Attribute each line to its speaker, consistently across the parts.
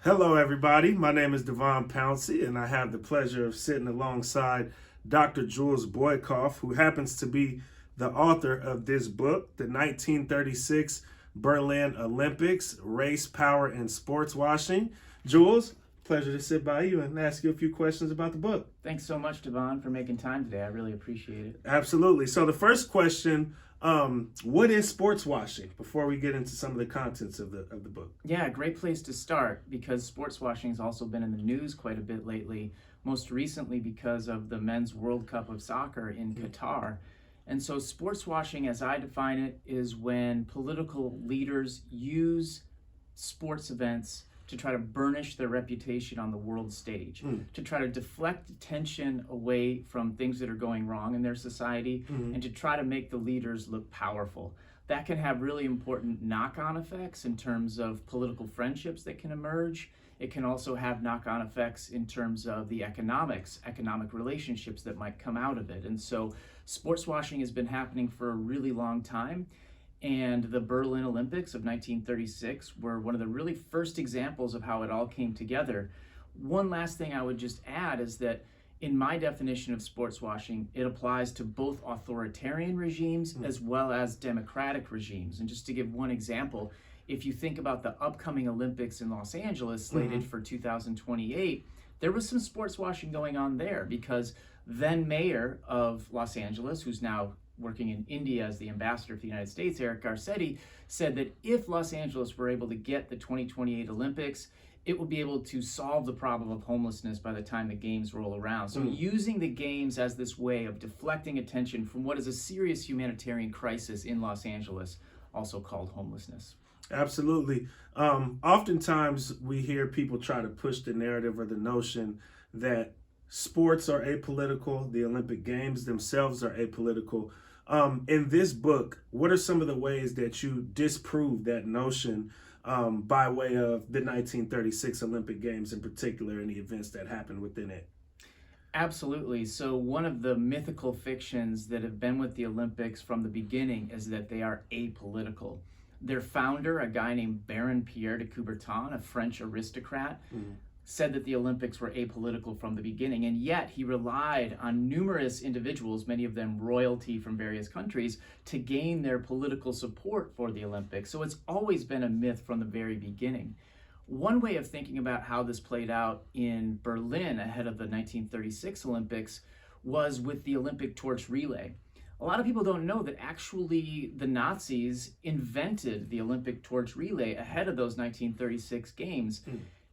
Speaker 1: Hello, everybody. My name is Devon Pouncey, and I have the pleasure of sitting alongside Dr. Jules Boykoff, who happens to be the author of this book, The 1936 Berlin Olympics, Race, Power, and Sportswashing. Jules, pleasure to sit by you and ask you a few questions about the book.
Speaker 2: Thanks so much, Devon, for making time today. I really appreciate it.
Speaker 1: Absolutely. So the first question, what is sports washing before we get into some of the contents of the book?
Speaker 2: Yeah, great place to start because sports washing has also been in the news quite a bit lately, most recently because of the Men's World Cup of Soccer in Qatar. And so sports washing, as I define it, is when political leaders use sports events to try to burnish their reputation on the world stage, to try to deflect attention away from things that are going wrong in their society, and to try to make the leaders look powerful. That can have really important knock-on effects in terms of political friendships that can emerge. It can also have knock-on effects in terms of the economic relationships that might come out of it. And so sports washing has been happening for a really long time. And the Berlin Olympics of 1936 were one of the really first examples of how it all came together. One last thing I would just add is that in my definition of sports washing, it applies to both authoritarian regimes as well as democratic regimes. And just to give one example, if you think about the upcoming Olympics in Los Angeles slated for 2028, there was some sports washing going on there because then mayor of Los Angeles, who's now working in India as the ambassador for the United States, Eric Garcetti, said that if Los Angeles were able to get the 2028 Olympics, it would be able to solve the problem of homelessness by the time the games roll around. So using the games as this way of deflecting attention from what is a serious humanitarian crisis in Los Angeles, also called homelessness.
Speaker 1: Absolutely. Oftentimes we hear people try to push the narrative or the notion that sports are apolitical, the Olympic Games themselves are apolitical. In this book, what are some of the ways that you disprove that notion by way of the 1936 Olympic Games in particular and the events that happened within it?
Speaker 2: Absolutely. So one of the mythical fictions that have been with the Olympics from the beginning is that they are apolitical. Their founder, a guy named Baron Pierre de Coubertin, a French aristocrat, said that the Olympics were apolitical from the beginning, and yet he relied on numerous individuals, many of them royalty from various countries, to gain their political support for the Olympics. So it's always been a myth from the very beginning. One way of thinking about how this played out in Berlin ahead of the 1936 Olympics was with the Olympic torch relay. A lot of people don't know that actually the Nazis invented the Olympic torch relay ahead of those 1936 games.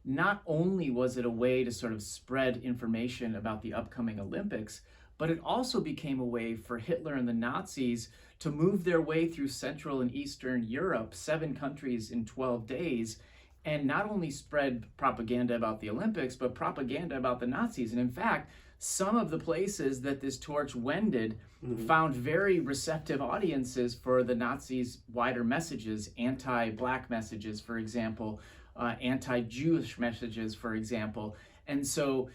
Speaker 2: Not only was it a way to sort of spread information about the upcoming Olympics, but it also became a way for Hitler and the Nazis to move their way through Central and Eastern Europe, 7 countries in 12 days, and not only spread propaganda about the Olympics, but propaganda about the Nazis. And in fact, some of the places that this torch wended found very receptive audiences for the Nazis' wider messages, anti-black messages, for example, anti-Jewish messages, for example. And so,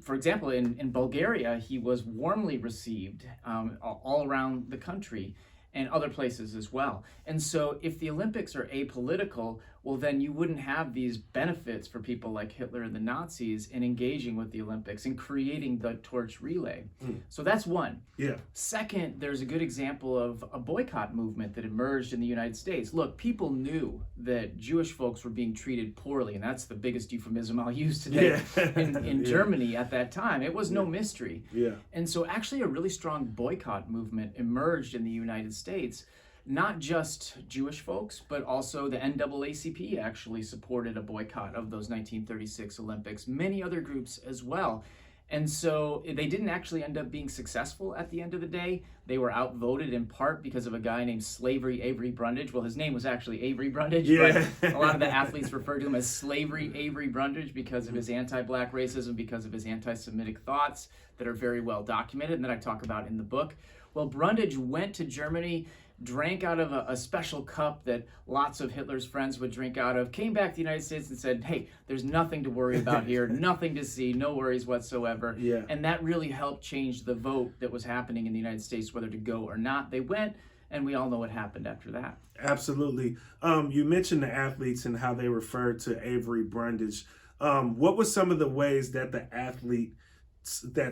Speaker 2: for example, in Bulgaria, he was warmly received all around the country and other places as well. And so if the Olympics are apolitical, well, then you wouldn't have these benefits for people like Hitler and the Nazis in engaging with the Olympics and creating the torch relay. So that's one.
Speaker 1: Yeah.
Speaker 2: Second, there's a good example of a boycott movement that emerged in the United States. Look, people knew that Jewish folks were being treated poorly, and that's the biggest euphemism I'll use today in Germany at that time. It was no mystery. And so actually a really strong boycott movement emerged in the United States. Not just Jewish folks, but also the NAACP actually supported a boycott of those 1936 Olympics, many other groups as well. And so they didn't actually end up being successful at the end of the day. They were outvoted in part because of a guy named Slavery Avery Brundage. Well, his name was actually Avery Brundage, but a lot of the athletes referred to him as Slavery Avery Brundage because of his anti-black racism, because of his anti-Semitic thoughts that are very well documented and that I talk about in the book. Well, Brundage went to Germany, drank out of a special cup that lots of Hitler's friends would drink out of, came back to the United States and said, hey, there's nothing to worry about here, nothing to see, no worries whatsoever. And that really helped change the vote that was happening in the United States, whether to go or not. They went, And we all know what happened after that.
Speaker 1: Absolutely. You mentioned the athletes and how they referred to Avery Brundage. What were some of the ways that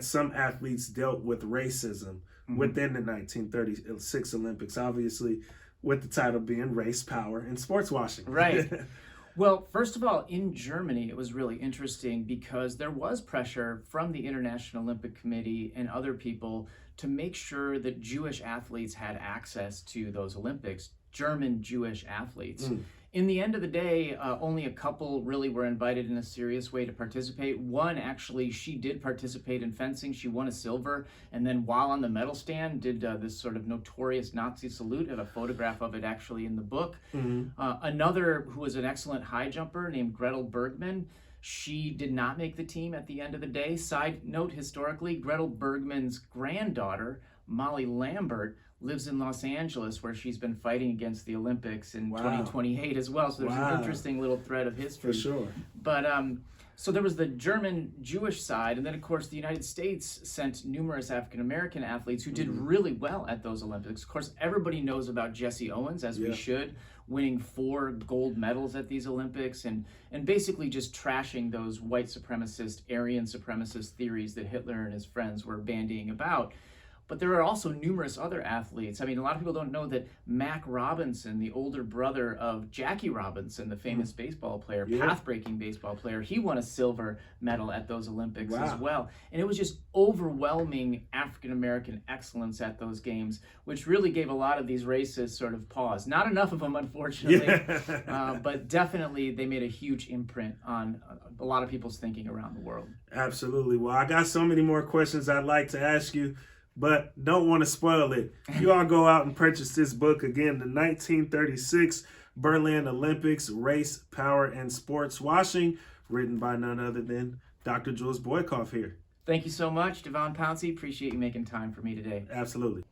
Speaker 1: some athletes dealt with racism within the 1936 Olympics? Obviously, with the title being Race, Power, and Sportswashing.
Speaker 2: Right. Well, first of all, in Germany, it was really interesting because there was pressure from the International Olympic Committee and other people to make sure that Jewish athletes had access to those Olympics, German Jewish athletes. In the end of the day, only a couple really were invited in a serious way to participate. One, actually, she did participate in fencing. She won a silver, and then while on the medal stand, did this sort of notorious Nazi salute. I have a photograph of it actually in the book. Another, who was an excellent high jumper named Gretel Bergman, she did not make the team at the end of the day. Side note, historically, Gretel Bergman's granddaughter, Molly Lambert, lives in Los Angeles, where she's been fighting against the Olympics in 2028 as well. So there's an interesting little thread of history.
Speaker 1: For sure.
Speaker 2: But so there was the German Jewish side, and then of course the United States sent numerous African American athletes who did really well at those Olympics. Of course, everybody knows about Jesse Owens, as we should, winning 4 gold medals at these Olympics, and basically just trashing those white supremacist, Aryan supremacist theories that Hitler and his friends were bandying about. But there are also numerous other athletes. I mean, a lot of people don't know that Mac Robinson, the older brother of Jackie Robinson, the famous baseball player, path-breaking baseball player, he won a silver medal at those Olympics as well. And it was just overwhelming African-American excellence at those games, which really gave a lot of these racists sort of pause. Not enough of them, unfortunately, but definitely they made a huge imprint on a lot of people's thinking around the world.
Speaker 1: Absolutely. Well, I got so many more questions I'd like to ask you, but don't want to spoil it. You all go out and purchase this book. Again, the 1936 Berlin Olympics, Race, Power, and Sportswashing, written by none other than Dr. Jules Boykoff here.
Speaker 2: Thank you so much, Devon Pouncey. Appreciate you making time for me today.
Speaker 1: Absolutely.